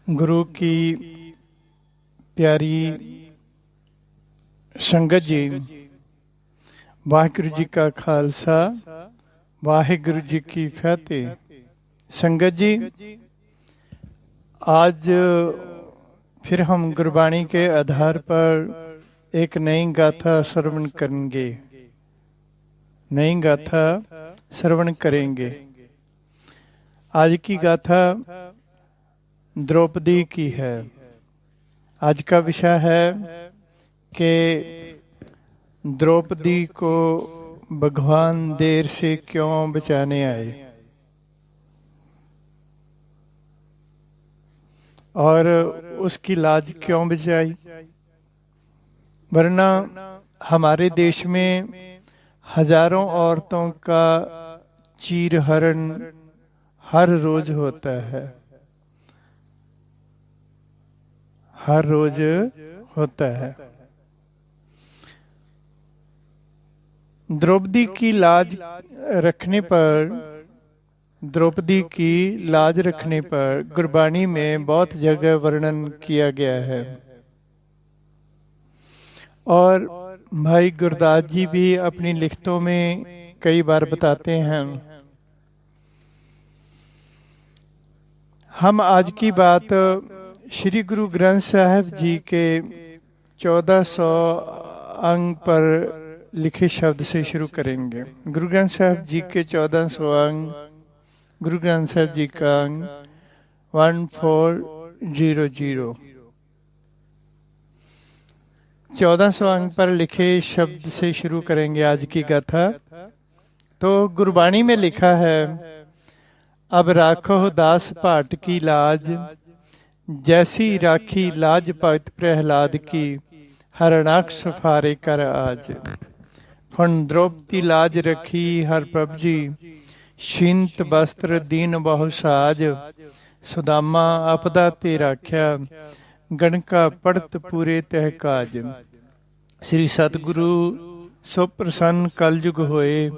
गुरु की प्यारी संगत जी, वाहिगुरु जी का खालसा, वाहिगुरु जी की फतेह। संगत जी, आज फिर हम गुरबाणी के आधार पर एक नई गाथा श्रवण करेंगे। नई गाथा श्रवण करेंगे। आज की गाथा द्रौपदी की है। आज का विषय है कि द्रौपदी को भगवान देर से क्यों बचाने आए और उसकी लाज क्यों बचाई। वरना हमारे देश में हजारों औरतों का चीरहरण हर रोज होता है, हर रोज होता है। द्रौपदी की लाज रखने पर, द्रौपदी की लाज रखने पर गुरबाणी में बहुत जगह वर्णन किया गया है। और भाई गुरदास जी भी अपनी लिखतों में कई बार बताते हैं। हम आज की बात श्री गुरु ग्रंथ साहिब जी के 1400 अंग पर लिखे शब्द से शुरू करेंगे। गुरु ग्रंथ साहिब जी के 1400 अंग, गुरु ग्रंथ साहिब जी का अंग 1400, 1400 अंग पर लिखे शब्द से शुरू करेंगे आज की गाथा। तो गुरबाणी में लिखा है, अब राखो दास भाट की लाज, जैसी राखी लाज भगत प्रहलाद की, हरणाक्ष फारे कर आज। फण द्रौपदी लाज रखी हर प्रभ जी, शींत वस्त्र दीन बहु साज। सुदामा आपदा ते राख्या, गणका पड़त पूरे तह काज। श्री सतगुरु सो प्रसन्न कलयुग होए,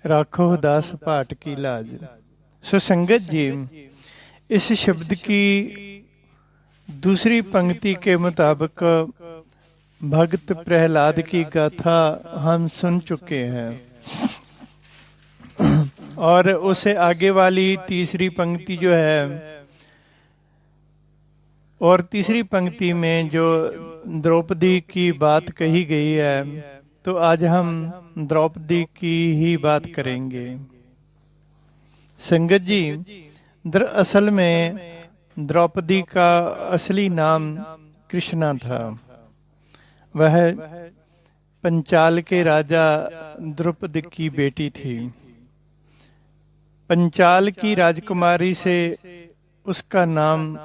राखो दास भाट की लाज। सो संगत जी, इस शब्द की दूसरी पंक्ति के मुताबिक भक्त प्रहलाद की गाथा हम सुन चुके हैं, और उसे आगे वाली तीसरी पंक्ति जो है, और तीसरी पंक्ति में जो द्रौपदी की बात कही गई है, तो आज हम द्रौपदी की ही बात करेंगे। संगत जी, दरअसल में द्रौपदी का असली नाम कृष्णा था। वह पंचाल के राजा द्रुपद की बेटी थी। पंचाल की राजकुमारी से उसका नाम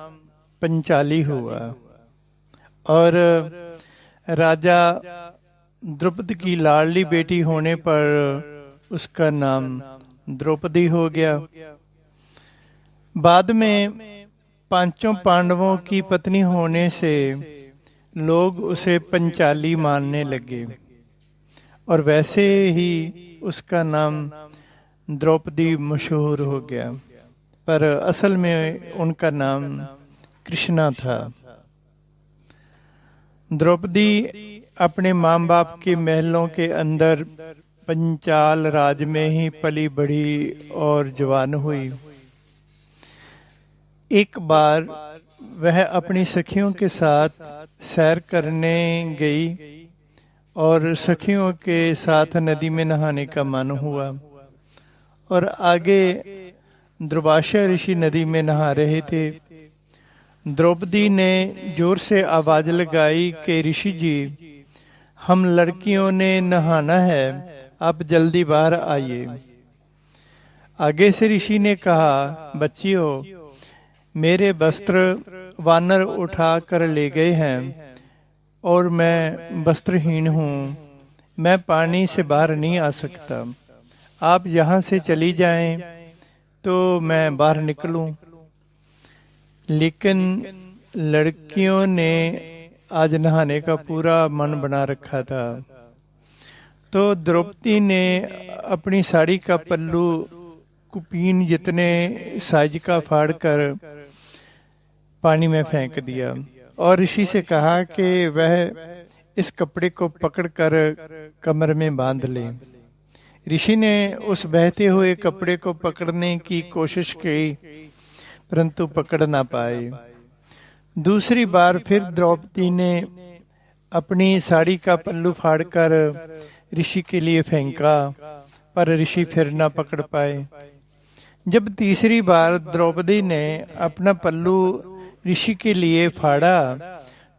पंचाली हुआ, और राजा द्रुपद की लाडली बेटी होने पर उसका नाम द्रौपदी हो गया। बाद में पांचों पांडवों की पत्नी होने से लोग उसे पंचाली मानने लगे, और वैसे ही उसका नाम द्रौपदी मशहूर हो गया। पर असल में उनका नाम कृष्णा था। द्रौपदी अपने माँ बाप के महलों के अंदर पंचाल राज में ही पली बढ़ी और जवान हुई। एक बार वह अपनी सखियों के साथ सैर करने गई, और सखियों के साथ नदी में नहाने का मन हुआ, और आगे दुर्वासा ऋषि नदी में नहा रहे थे। द्रौपदी ने जोर से आवाज लगाई कि ऋषि जी, हम लड़कियों ने नहाना है, आप जल्दी बाहर आइए। आगे से ऋषि ने कहा, बच्चियों, मेरे वस्त्र वानर उठा कर ले गए हैं, और मैं वस्त्रहीन हूँ, मैं पानी से बाहर नहीं आ सकता। आप यहाँ से चली जाएं तो मैं बाहर निकलूं। लेकिन लड़कियों ने आज नहाने का पूरा मन बना रखा था, तो द्रौपदी ने अपनी साड़ी का पल्लू कुपीन जितने साइज का फाड़ कर पानी में फेंक दिया और ऋषि से कहा कि वह इस कपड़े को पकड़कर कमर में बांध ले। ऋषि ने उस बहते हुए कपड़े को पकड़ने की कोशिश की, परंतु पकड़ ना पाए। दूसरी बार फिर द्रौपदी ने अपनी साड़ी का पल्लू फाड़कर ऋषि के लिए फेंका, पर ऋषि फिर ना पकड़ पाए। जब तीसरी बार द्रौपदी ने अपना पल्लू ऋषि के लिए फाड़ा,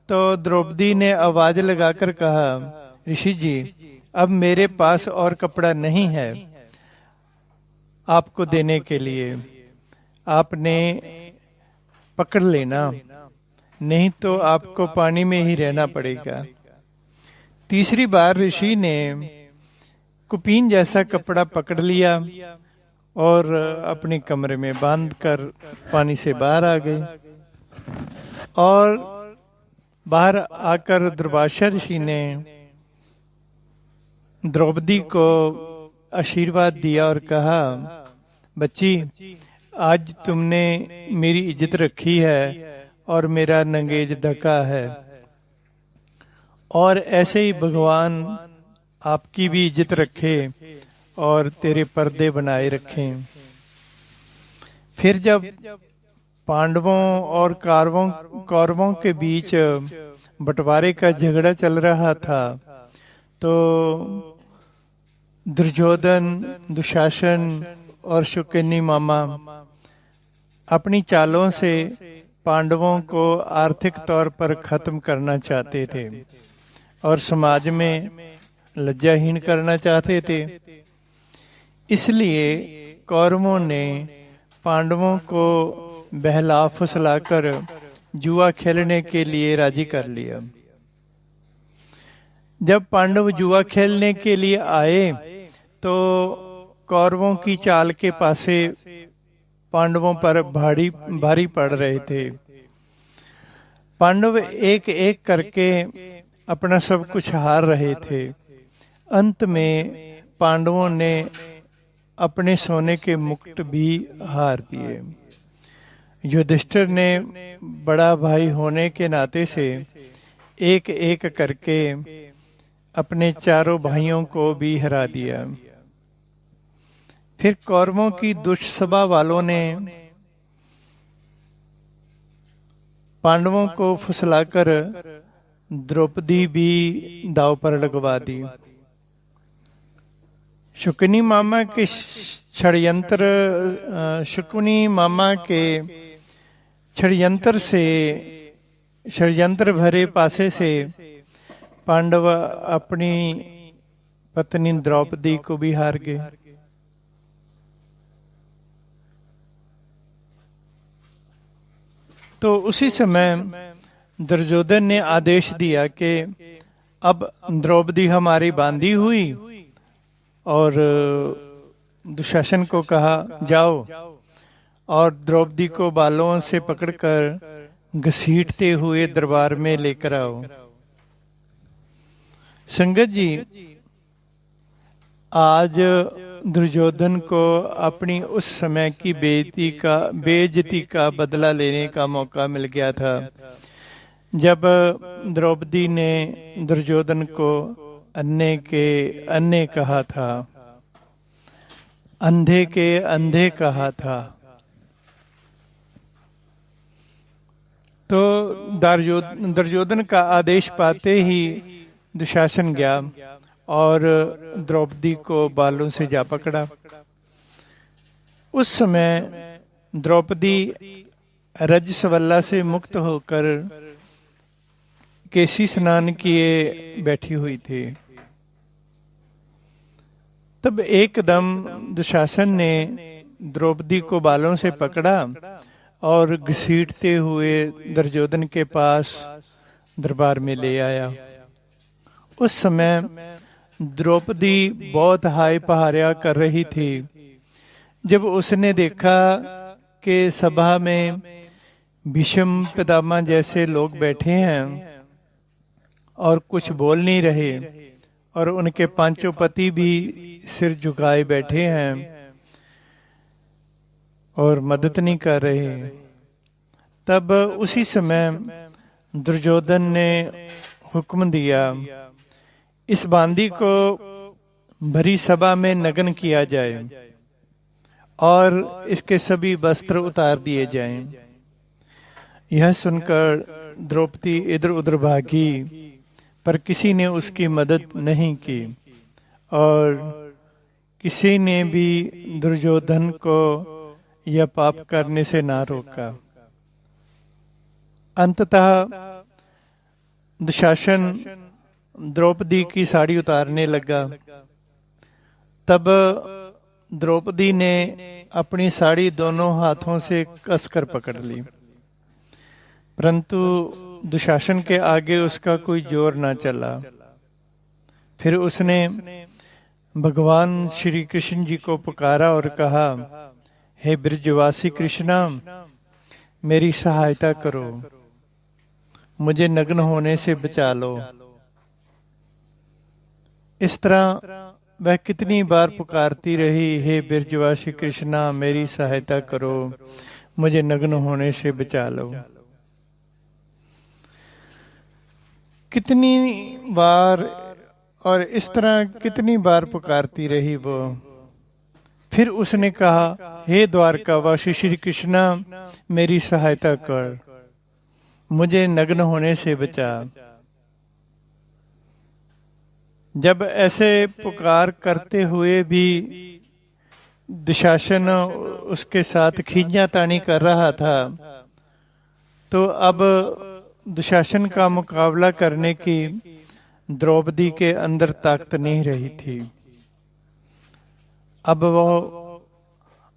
तो द्रौपदी ने आवाज लगाकर कहा, ऋषि जी, अब मेरे पास और कपड़ा नहीं है आपको देने के लिए, आपने पकड़ लेना, नहीं तो आपको पानी में ही रहना पड़ेगा। तीसरी बार ऋषि ने कुपीन जैसा कपड़ा पकड़ लिया और अपने कमरे में बांधकर पानी से बाहर आ गए। और बाहर आकर दुर्वासा ऋषि ने द्रौपदी को आशीर्वाद दिया और कहा, बच्ची, आज तुमने मेरी इज्जत रखी है और मेरा नंगेज ढका है, और ऐसे ही भगवान आपकी भी इज्जत रखे और तेरे पर्दे बनाए रखें। फिर जब पांडवों और कौरवों के बीच बंटवारे का झगड़ा चल रहा था, तो दुर्योधन, दुशासन और शुकनी मामा अपनी चालों से पांडवों को आर्थिक तौर पर खत्म करना चाहते थे और समाज में लज्जाहीन करना चाहते थे। इसलिए कौरवों ने पांडवों को बहला फुसलाकर जुआ खेलने के लिए राजी कर लिया। जब पांडव जुआ खेलने के लिए आए, तो कौरवों की चाल के पासे पांडवों पर भारी पड़ रहे थे। पांडव एक एक करके अपना सब कुछ हार रहे थे। अंत में पांडवों ने अपने सोने के मुकुट भी हार दिए। युधिष्ठिर ने बड़ा भाई होने के नाते से एक एक करके अपने चारों भाइयों को भी हरा दिया। फिर कौरवों की दुष्ट सभा वालों ने पांडवों को फुसलाकर द्रौपदी भी दांव पर लगवा दी। शुकनी मामा के षड्यंत्र भरे पासे से पांडव अपनी पत्नी द्रौपदी को भी हार गए। तो उसी समय दुर्योधन ने आदेश दिया कि अब द्रौपदी हमारी बांधी हुई, और दुशासन को कहा, जाओ और द्रौपदी को बालों से पकड़कर घसीटते हुए दरबार में लेकर आओ। संगत जी, आज दुर्योधन को अपनी उस समय की बेइज्जती का बदला लेने का मौका मिल गया था, जब द्रौपदी ने दुर्योधन को अन्ने कहा था, अंधे के अंधे कहा था। तो दुर्योधन का आदेश पाते ही दुशासन गया और द्रौपदी को बालों से जा पकड़ा। उस समय द्रौपदी रजस्वला से मुक्त होकर केशी स्नान किए बैठी हुई थी। तब एकदम दुशासन ने द्रौपदी को बालों से पकड़ा और घसीटते हुए दुर्योधन के पास दरबार में ले आया। उस समय द्रौपदी बहुत हाय पहाड़िया कर रही थी। जब उसने देखा कि सभा में भीष्म पितामह जैसे लोग बैठे हैं और कुछ बोल नहीं रहे, और उनके पांचों पति भी सिर झुकाए बैठे हैं और मदद नहीं कर रहे, तब उसी समय दुर्योधन ने हुक्म दिया, इस बांदी को भरी सभा में नग्न किया जाए और इसके सभी वस्त्र उतार दिए जाएं। यह सुनकर द्रौपदी इधर उधर भागी, पर किसी ने उसकी मदद नहीं की और किसी ने भी दुर्योधन को यह पाप करने से ना रोका। अंततः दुशासन द्रौपदी की साड़ी उतारने लगा। तब द्रौपदी ने अपनी साड़ी दोनों हाथों से कसकर पकड़ ली, परंतु दुशासन के आगे उसका कोई जोर न चला। फिर उसने भगवान श्री कृष्ण जी को पुकारा और कहा, हे ब्रजवासी कृष्णा, मेरी सहायता करो, मुझे नग्न होने से बचा लो। इस तरह वह कितनी बार पुकारती रही, हे ब्रजवासी कृष्णा, मेरी सहायता करो, मुझे नग्न होने से बचा लो। कितनी बार और इस तरह कितनी बार पुकारती रही वो। फिर उसने कहा, हे द्वारकावासी श्री कृष्णा, मेरी सहायता कर, मुझे नग्न होने से बचा। जब ऐसे पुकार करते हुए भी दुशासन उसके साथ खींचातानी कर रहा था, तो अब दुशासन का मुकाबला करने की द्रौपदी के अंदर ताकत नहीं रही थी। अब वो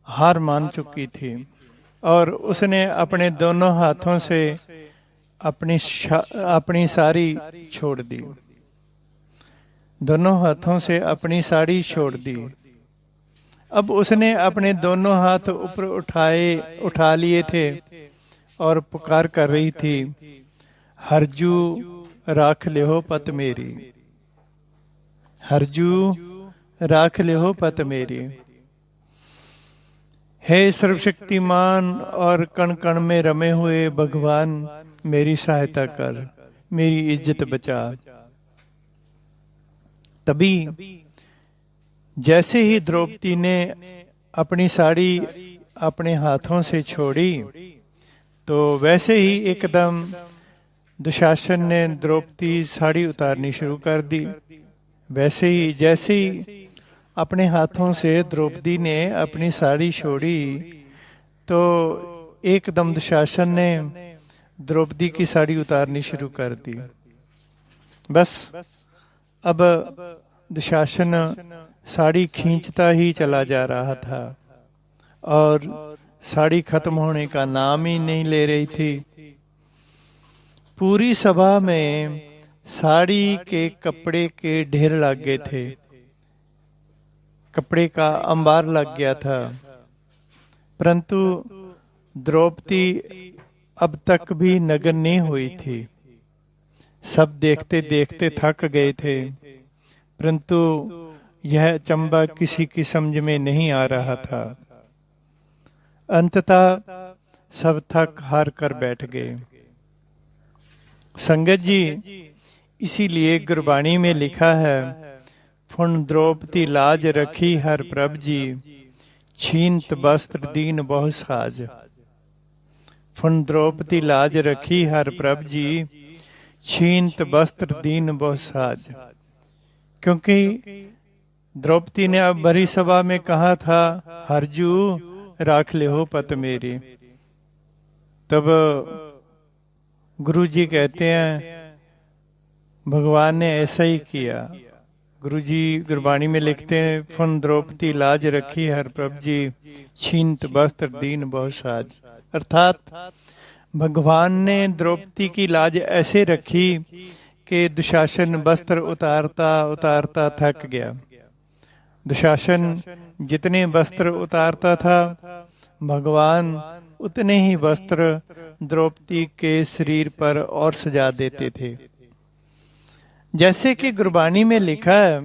हार मान चुकी थी और उसने अपने दोनों हाथों से अपनी साड़ी छोड़ दी। दोनों हाथों से अपनी साड़ी छोड़ दी। अब उसने अपने दोनों हाथ ऊपर उठा लिए थे और पुकार कर रही थी, हरजू राख ले हो पत मेरी, हरजू राख ले हो पत मेरी। हे सर्वशक्तिमान और कण कण में रमे हुए भगवान, मेरी सहायता कर, मेरी इज्जत बचा। तभी जैसे ही द्रौपदी ने अपनी साड़ी अपने हाथों से छोड़ी, तो वैसे ही एकदम दुशासन ने द्रौपदी साड़ी उतारनी शुरू कर दी। वैसे ही जैसे ही अपने हाथों से द्रौपदी ने अपनी साड़ी छोड़ी, तो एकदम दुशासन ने द्रौपदी की साड़ी उतारनी शुरू कर दी। बस अब दुशासन साड़ी खींचता ही चला जा रहा था और साड़ी खत्म होने का नाम ही नहीं ले रही थी। पूरी सभा में साड़ी के कपड़े के ढेर लग गए थे, कपड़े का अंबार लग गया था, परंतु द्रौपदी अब तक भी नग्न नहीं हुई थी। सब देखते देखते थक गए थे, परंतु यह अचंबा किसी की समझ में नहीं आ रहा था। अंततः सब थक हार कर बैठ गए। संगत जी, इसीलिए गुरबाणी में लिखा है, फुन द्रौपदी लाज रखी हर प्रभ जी, छीनत वस्त्र दीन बहु साज। फुन द्रौपदी लाज रखी हर प्रभ जी, छीनत वस्त्र दीन बहु साज। क्योंकि द्रौपदी ने अब भरी सभा में कहा था, हरजू राख ले हो पत मेरी। तब गुरु जी कहते हैं, भगवान ने ऐसा ही किया। गुरु जी गुरबाणी में लिखते हैं, फुन द्रौपदी लाज रखी हर प्रभ जी, छीनत वस्त्र दीन बहु साज। अर्थात भगवान ने द्रौपदी की लाज ऐसे रखी कि दुशासन वस्त्र उतारता उतारता थक गया। दुशासन जितने वस्त्र उतारता था, भगवान उतने ही वस्त्र द्रौपदी के शरीर पर और सजा देते थे। जैसे कि गुरबाणी में लिखा है,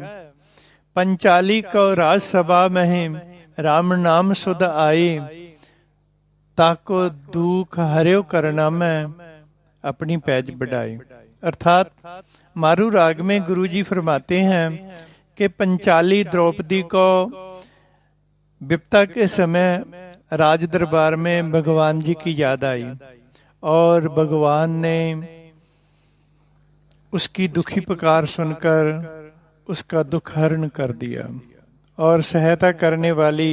पंचाली को राजसभा में राम नाम सुध आए, ताको दुख हरियो करना में अपनी पैज बढ़ाई। अर्थात मारू राग में गुरु जी फरमाते हैं कि पंचाली द्रौपदी को विपता के समय राज दरबार में भगवान जी की याद आई और भगवान ने उसकी दुखी पुकार सुनकर उसका दुख हरण कर दिया और सहायता करने वाली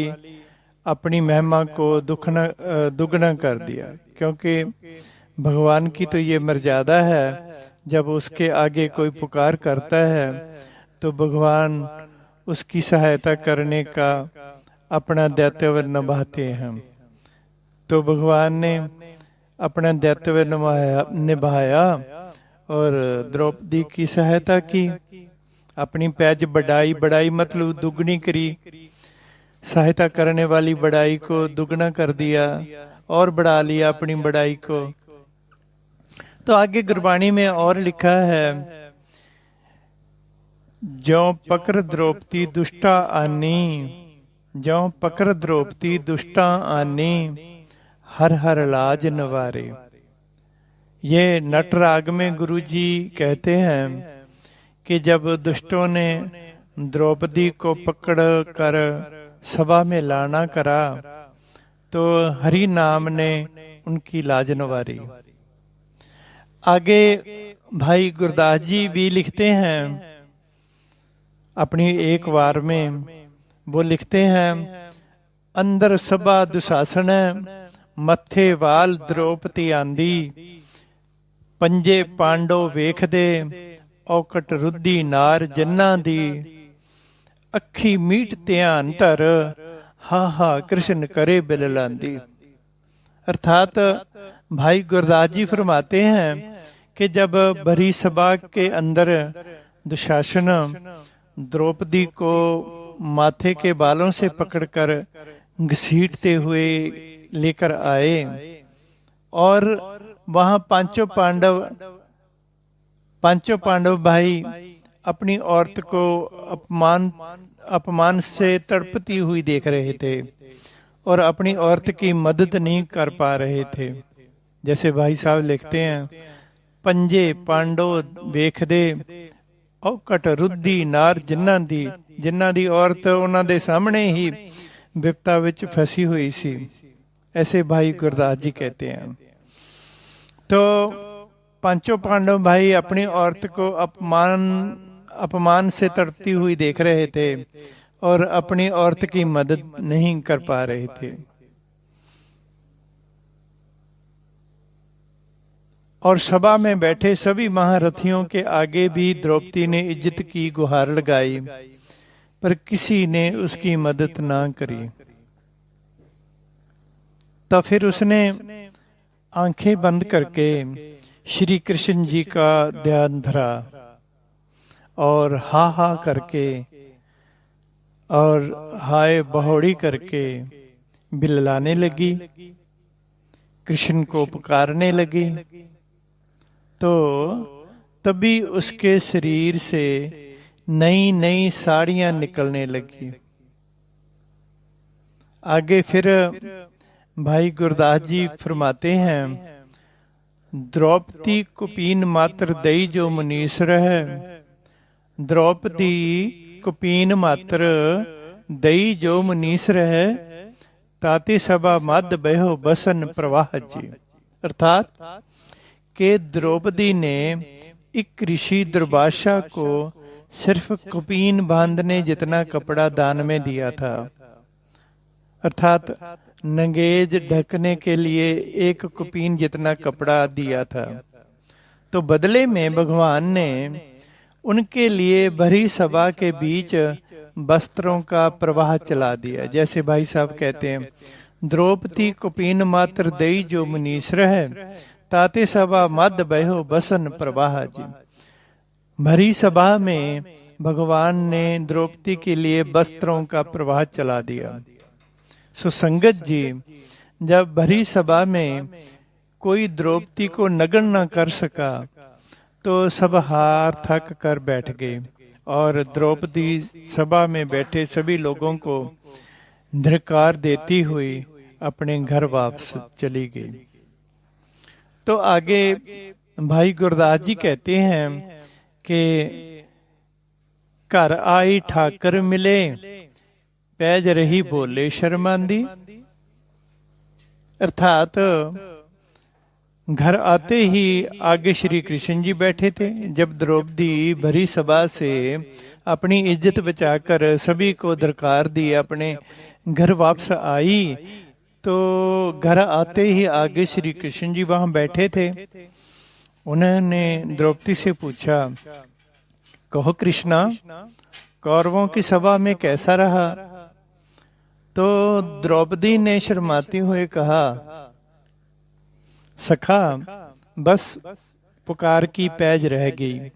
अपनी महिमा को दुगना कर दिया, क्योंकि भगवान की तो ये मर्यादा है, जब उसके आगे कोई पुकार करता है तो भगवान उसकी सहायता करने का अपना दायित्व निभाते हैं। तो भगवान ने अपना दायित्व निभाया और द्रौपदी की सहायता की, अपनी पैज बढ़ाई। बढ़ाई मतलब दुगनी करी, सहायता करने वाली बढ़ाई को दुगना कर दिया और बढ़ा लिया अपनी बढ़ाई को। तो आगे गुरबाणी में और लिखा है, ज्यों पकड़ द्रौपदी दुष्टा आनी, ज्यों पकड़ द्रौपदी दुष्टा आनी, हर हर लाज नवारे। ये नट राग में गुरु जी कहते हैं कि जब दुष्टों ने द्रौपदी को पकड़ कर सभा में लाना करा तो हरि नाम ने उनकी लाज नवारी। आगे भाई गुरदास जी भी लिखते हैं अपनी एक वार में, वो लिखते हैं, अंदर सभा दुशासन मथे वाल द्रौपदी आंदी, पंजे पांडो वेख दे औकट रुद्धि नार जन्ना दी, अखी मीट ध्यान धर हा हा कृष्ण करे बिललांदी। अर्थात भाई गुरदास जी फरमाते हैं कि जब भरी सभा के अंदर दुशासन द्रौपदी को माथे के बालों से पकड़कर घसीटते हुए लेकर आए और वहां पांचों पांडव भाई अपनी औरत को अपमान से तड़पती हुई देख रहे थे और अपनी औरत की मदद नहीं कर पा रहे थे। जैसे भाई साहब लिखते हैं, पंजे पांडो वेख दे औकट रुद्धि नार जिन्ना दी, जिन्ना दी औरत उन्हां दे सामने ही विपता विच फंसी हुई सी। ऐसे भाई गुरदास जी कहते हैं। तो पांचों पांडव भाई अपनी औरत को अपमान से तड़पती हुई देख रहे थे और अपनी औरत की मदद नहीं कर पा रहे थे। और सभा में बैठे सभी महारथियों के आगे भी द्रौपदी ने इज्जत की गुहार लगाई, पर किसी ने उसकी मदद ना करी। तो फिर उसने आंखें बंद करके श्री कृष्ण जी का ध्यान धरा और हा हा करके और हाय बहोड़ी करके बिललाने लगी, कृष्ण को पुकारने लगी। तो तभी उसके शरीर से नई नई साड़ियां निकलने लगी। आगे फिर भाई गुरदास जी फरमाते हैं, द्रौपदी कुपीन मात्र दई जो मुनीसर है, द्रौपदी कुपीन मात्र दई जो मुनीसर है, ताते सभा मद बहो बसन प्रवाह जी। अर्थात के द्रौपदी ने एक ऋषि दुर्वासा को सिर्फ कुपीन बांधने जितना कपड़ा दान में दिया था, अर्थात नंगेज ढकने के लिए एक कुपीन जितना कपड़ा दिया था। तो बदले में भगवान ने उनके लिए भरी सभा के बीच वस्त्रों का प्रवाह चला दिया। जैसे भाई साहब कहते हैं, द्रौपदी कुपीन मात्र दई जो मुनीसर है, ताते सभा मद बहो बसन प्रवाह जी। भरी सभा में भगवान ने द्रौपदी के लिए वस्त्रों का प्रवाह चला दिया। सो संगत जी, जब भरी सभा में कोई द्रौपदी को नगन न कर सका तो सब हार थक कर बैठ गए और द्रौपदी सभा में बैठे सभी लोगों को धिक्कार देती हुई अपने घर वापस चली गई। तो आगे भाई गुरदास जी कहते हैं कि घर आई ठाकर मिले, पैज रही बोले शर्मांदी। अर्थात घर आते ही आगे श्री कृष्ण जी बैठे थे। जब द्रौपदी भरी सभा से अपनी इज्जत बचाकर सभी को धरकार दी अपने घर वापस आई, तो घर आते ही आगे श्री कृष्ण जी वहां बैठे थे। उन्होंने द्रौपदी से पूछा, कहो कृष्णा, कौरवों की सभा में कैसा रहा? तो द्रौपदी ने शर्माते हुए कहा, सखा बस पुकार की पैज रह गई।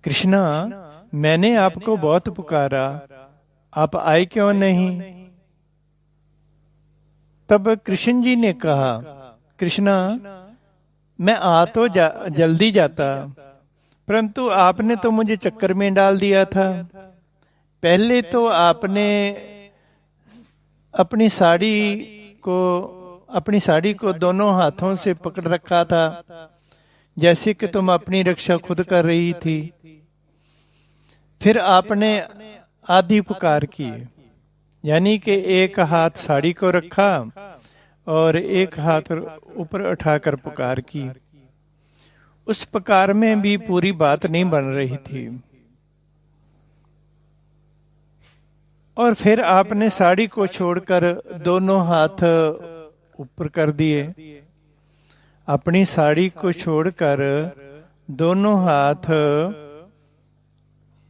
कृष्णा, मैंने आपको बहुत पुकारा, आप आए क्यों नहीं? तब कृष्ण जी ने कहा, कृष्णा, मैं आ तो जल्दी जाता, परंतु आपने तो मुझे चक्कर में डाल दिया था। पहले तो आपने अपनी साड़ी को दोनों हाथों से पकड़ रखा था, जैसे कि तुम अपनी रक्षा खुद कर रही थी। फिर आपने आधी पुकार की, यानी कि एक हाथ साड़ी को रखा और एक हाथ ऊपर उठाकर पुकार की। उस पुकार में भी पूरी बात नहीं बन रही थी। और फिर आपने साड़ी को छोड़कर दोनों हाथ ऊपर कर दिए। अपनी साड़ी को छोड़कर दोनों हाथ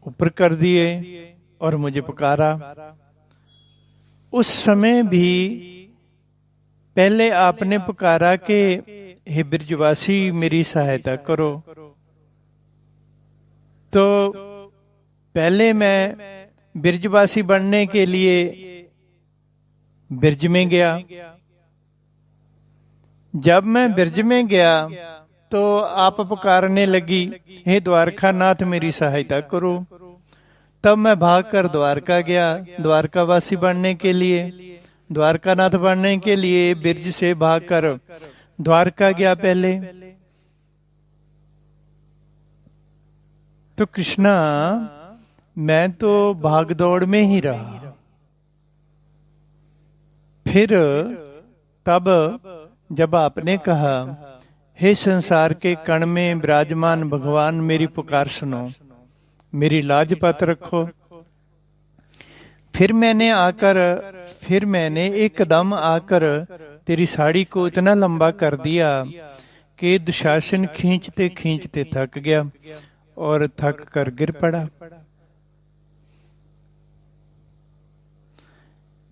ऊपर कर दिए और मुझे पुकारा। उस समय भी पहले आपने पुकारा कि हे ब्रजवासी मेरी सहायता करो। तो पहले मैं ब्रजवासी बनने के लिए ब्रज में गया। जब मैं ब्रज में गया तो आप पुकारने लगी, हे द्वारकानाथ मेरी सहायता करो। तब मैं भागकर द्वारका गया द्वारकावासी बनने के लिए, द्वारकानाथ बनने के लिए ब्रज से भागकर द्वारका गया पहले। तो कृष्णा, मैं तो भाग दौड़ में ही रहा। फिर तब जब आपने कहा, हे संसार के कण में विराजमान भगवान मेरी पुकार सुनो, मेरी लाज पत रखो। फिर मैंने एकदम आकर तेरी साड़ी को इतना लंबा कर दिया कि दुशासन खींचते खींचते थक गया और थक कर गिर पड़ा।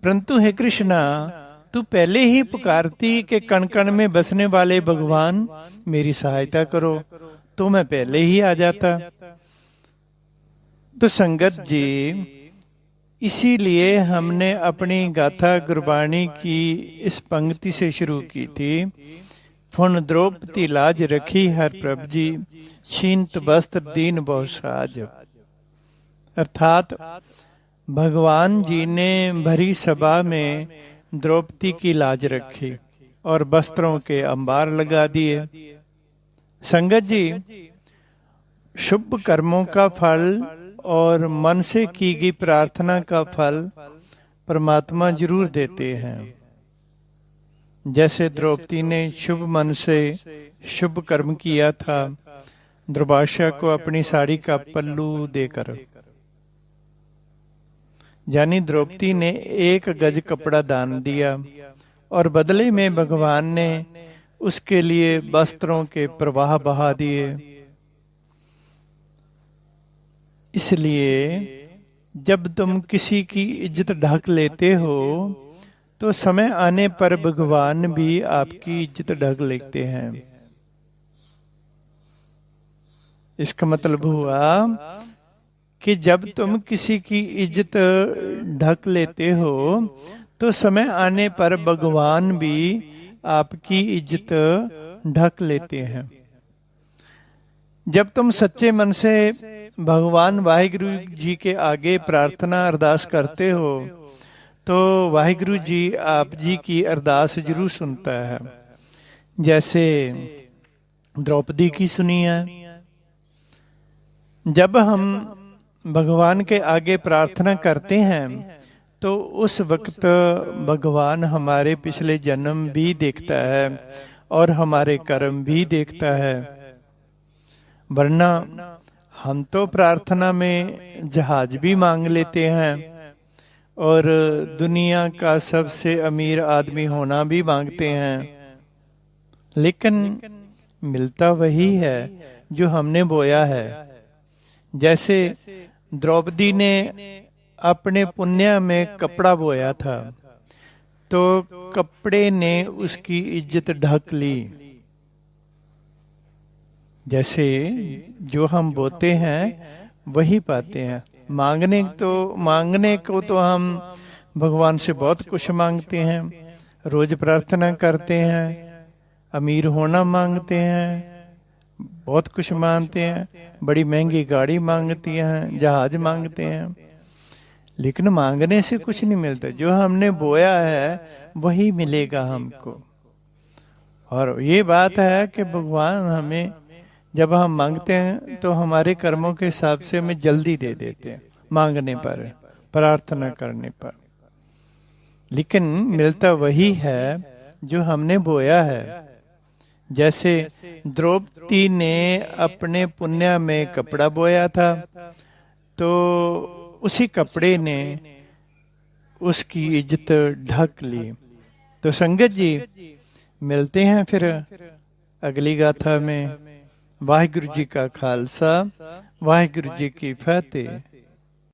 परंतु हे कृष्णा, तू पहले ही पुकारती कि कण कण में बसने वाले भगवान मेरी सहायता करो, तो मैं पहले ही आ जाता। तो संगत जी, इसीलिए हमने अपनी गाथा गुरबाणी की इस पंक्ति से शुरू की थी। फुन द्रौपदी लाज रखी हर प्रभ जी, छीनत वस्त्र दीन बहु साज। अर्थात भगवान जी ने भरी सभा में द्रौपदी की लाज रखी और वस्त्रों के अंबार लगा दिए। संगत जी, शुभ कर्मों का फल और मन से की गई प्रार्थना का फल परमात्मा जरूर देते हैं। जैसे द्रौपदी ने शुभ मन से शुभ कर्म किया था, दुर्वासा को अपनी साड़ी का पल्लू देकर, यानी द्रौपदी ने 1 गज कपड़ा दान दिया और बदले में भगवान ने उसके लिए वस्त्रों के प्रवाह बहा दिए। इसलिए जब तुम किसी की इज्जत ढक लेते हो तो समय आने पर भगवान भी आपकी इज्जत ढक लेते हैं। इसका मतलब हुआ कि जब तुम किसी की इज्जत ढक लेते हो तो समय आने पर भगवान भी आपकी इज्जत ढक लेते हैं। जब तुम सच्चे मन से भगवान वाहिगुरु जी के आगे प्रार्थना अरदास करते हो तो वाहिगुरु जी आप जी की अरदास जरूर सुनता है। जैसे द्रौपदी की सुनी है। जब हम भगवान के आगे प्रार्थना करते हैं तो उस वक्त भगवान हमारे पिछले जन्म भी देखता है और हमारे कर्म भी देखता है। वरना हम तो प्रार्थना में जहाज भी मांग लेते हैं और दुनिया का सबसे अमीर आदमी होना भी मांगते हैं, लेकिन मिलता वही है जो हमने बोया है। जैसे द्रौपदी ने अपने पुण्य में कपड़ा बोया था तो कपड़े ने उसकी इज्जत ढक ली। जैसे जो हम बोते हैं वही पाते हैं। मांगने को तो हम भगवान से बहुत कुछ मांगते हैं, रोज प्रार्थना करते हैं, अमीर होना मांगते हैं, बहुत कुछ मांगते हैं, बड़ी महंगी गाड़ी मांगती हैं, जहाज मांगते हैं, लेकिन मांगने से कुछ नहीं मिलता। जो हमने बोया है वही मिलेगा हमको। और ये बात है कि भगवान हमें जब हम मांगते हैं तो हमारे कर्मों के हिसाब से हमें जल्दी दे देते हैं, मांगने पर, प्रार्थना करने पर। लेकिन मिलता वही है जो हमने बोया है। जैसे द्रौपदी ने अपने पुण्य में कपड़ा बोया था तो उसी कपड़े ने उसकी इज्जत ढक ली। तो संगत जी, मिलते हैं फिर अगली गाथा में। वाहिगुरु जी का खालसा, वाहिगुरु जी की फतेह।